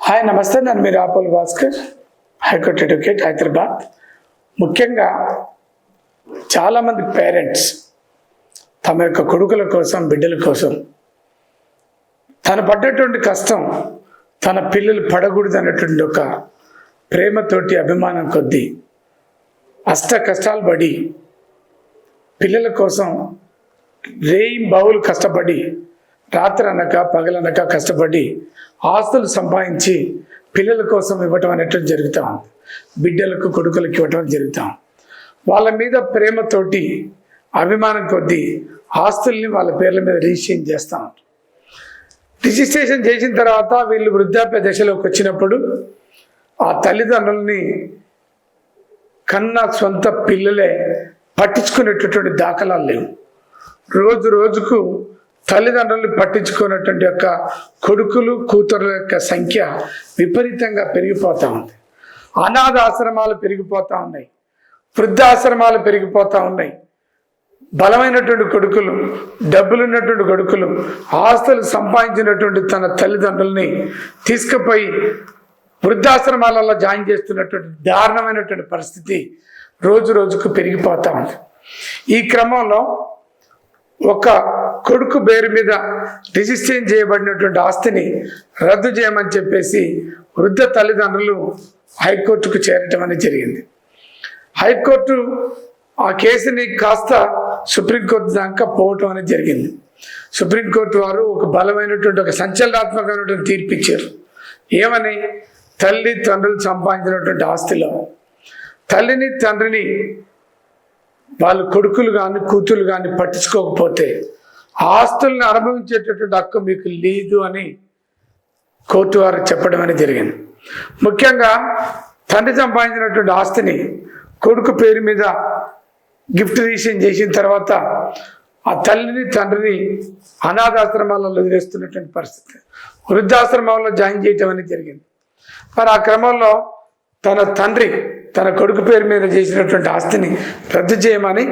Hi నమస్తే, నేను మీ Rapol Bhaskar, high court advocate, Hyderabad. ముఖ్యంగా చాలామంది పేరెంట్స్ తమ యొక్క కొడుకుల కోసం, బిడ్డల కోసం తను పడ్డటువంటి కష్టం తన పిల్లలు పడకూడదు అన్నటువంటి ఒక ప్రేమతోటి, అభిమానం కొద్దీ అష్ట కష్టాలు పడి పిల్లల కోసం రేయింబావులు కష్టపడి, రాత్రి అనక పగలనక కష్టపడి ఆస్తులు సంపాదించి పిల్లల కోసం ఇవ్వటం అనేటువంటి జరుగుతూ ఉంది. బిడ్డలకు, కొడుకులకు ఇవ్వటం జరుగుతూ ఉంది. వాళ్ళ మీద ప్రేమతోటి, అభిమానం కొద్దీ ఆస్తుల్ని వాళ్ళ పేర్ల మీద రిజిస్ట్రేషన్ చేస్తూ ఉంటారు. రిజిస్ట్రేషన్ చేసిన తర్వాత వీళ్ళు వృద్ధాప్య దశలోకి వచ్చినప్పుడు ఆ తల్లిదండ్రుల్ని కన్నా సొంత పిల్లలే పట్టించుకునేటటువంటి దాఖలాలు లేవు. రోజు రోజుకు తల్లిదండ్రులు పట్టించుకున్నటువంటి యొక్క కొడుకులు, కూతురుల యొక్క సంఖ్య విపరీతంగా పెరిగిపోతూ ఉంది. అనాథ ఆశ్రమాలు పెరిగిపోతూ ఉన్నాయి, వృద్ధాశ్రమాలు పెరిగిపోతూ ఉన్నాయి. బలమైనటువంటి కొడుకులు, డబ్బులున్నటువంటి కొడుకులు ఆస్తులు సంపాదించినటువంటి తన తల్లిదండ్రుల్ని తీసుకుపోయి వృద్ధాశ్రమాలలో జాయిన్ చేస్తున్నటువంటి దారుణమైనటువంటి పరిస్థితి రోజు రోజుకు పెరిగిపోతూ ఉంది. ఈ క్రమంలో ఒక కొడుకు పేరు మీద రిజిస్ట్రేషన్ చేయబడినటువంటి ఆస్తిని రద్దు చేయమని చెప్పేసి వృద్ధ తల్లిదండ్రులు హైకోర్టుకు చేరటం అనేది జరిగింది. హైకోర్టు ఆ కేసుని కాస్త సుప్రీంకోర్టు దాకా పోవటం అనేది జరిగింది. సుప్రీంకోర్టు వారు ఒక బలమైనటువంటి, ఒక సంచలనాత్మకమైనటువంటి తీర్పు ఇచ్చారు. ఏమని? తల్లి తండ్రులు సంపాదించినటువంటి ఆస్తిలో తల్లిని, తండ్రిని వాళ్ళు కొడుకులు కానీ, కూతురు కానీ పట్టించుకోకపోతే ఆస్తుల్ని అనుభవించేటటువంటి హక్కు మీకు లేదు అని కోర్టు వారు చెప్పడం అనేది జరిగింది. ముఖ్యంగా తండ్రి సంపాదించినటువంటి ఆస్తిని కొడుకు పేరు మీద గిఫ్ట్ రిజిస్ట్రేషన్ చేసిన తర్వాత ఆ తల్లిని, తండ్రిని అనాథాశ్రమాలలో వదిలేస్తున్నటువంటి పరిస్థితి, వృద్ధాశ్రమాల్లో జాయిన్ చేయటం అనేది జరిగింది. మరి ఆ క్రమంలో తన తండ్రి తన కొడుకు పేరు మీద చేసినటువంటి ఆస్తిని రద్దు చేయమని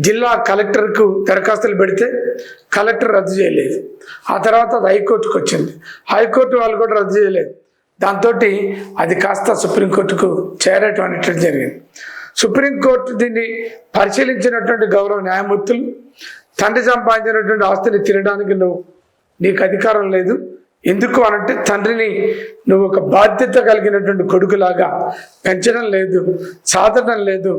జిల్లా కలెక్టర్కు దరఖాస్తులు పెడితే కలెక్టర్ రద్దు చేయలేదు. ఆ తర్వాత అది హైకోర్టుకు వచ్చింది. హైకోర్టు వాళ్ళు కూడా రద్దు చేయలేదు. దాంతో అది కాస్త సుప్రీంకోర్టుకు చేరటం అనేటువంటి జరిగింది. సుప్రీంకోర్టు దీన్ని పరిశీలించినటువంటి గౌరవ న్యాయమూర్తులు, తండ్రి సంపాదించినటువంటి ఆస్తిని తినడానికి నీకు అధికారం లేదు. ఎందుకు అనంటే తండ్రిని నువ్వు ఒక బాధ్యత కలిగినటువంటి కొడుకులాగా పెంచడం లేదు, సాధడం లేదు,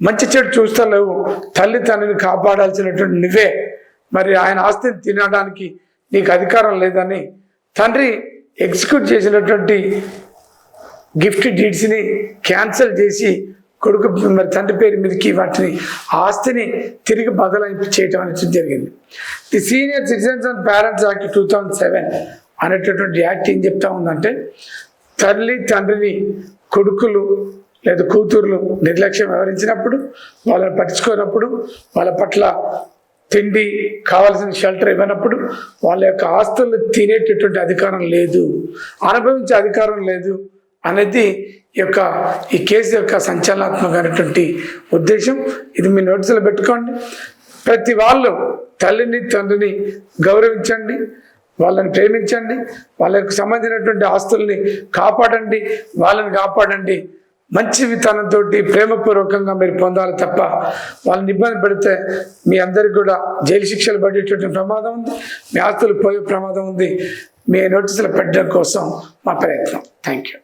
మంచి చెడు చూస్తా లేవు. తల్లి తండ్రిని కాపాడాల్సినటువంటి నువ్వే, మరి ఆయన ఆస్తిని తినడానికి నీకు అధికారం లేదని తండ్రి ఎగ్జిక్యూట్ చేసినటువంటి గిఫ్ట్ డీడ్స్ని క్యాన్సిల్ చేసి కొడుకు, మరి తండ్రి పేరు మీదకి వాటిని ఆస్తిని తిరిగి బదలాయింపు చేయటం అనేది జరిగింది. The senior citizens and parents act 2007 అనేటటువంటి యాక్ట్ ఏం చెప్తా ఉందంటే, తల్లి తండ్రిని కొడుకులు లేదా కూతుర్లు నిర్లక్ష్యం వ్యవహరించినప్పుడు, వాళ్ళని పట్టించుకోనప్పుడు, వాళ్ళ పట్ల తిండి, కావాల్సిన షెల్టర్ ఇవ్వనప్పుడు వాళ్ళ యొక్క ఆస్తులను తినేటటువంటి అధికారం లేదు, అనుభవించే అధికారం లేదు అనేది ఈ కేసు యొక్క సంచలనాత్మకమైనటువంటి ఉద్దేశం. ఇది మీ నోటీసులో పెట్టుకోండి. ప్రతి వాళ్ళు తల్లిని, తండ్రిని గౌరవించండి, వాళ్ళని ప్రేమించండి, వాళ్ళకు సంబంధించినటువంటి ఆస్తుల్ని కాపాడండి, వాళ్ళని కాపాడండి. మంచి విధానంతో ప్రేమపూర్వకంగా మీరు పొందాలి తప్ప వాళ్ళని ఇబ్బంది పెడితే మీ అందరికి కూడా జైలు శిక్షలు పడేటటువంటి ప్రమాదం ఉంది, మీ ఆస్తులు పోయే ప్రమాదం ఉంది. మీ నోటీసులు పెట్టడం కోసం మా ప్రయత్నం. Thank you.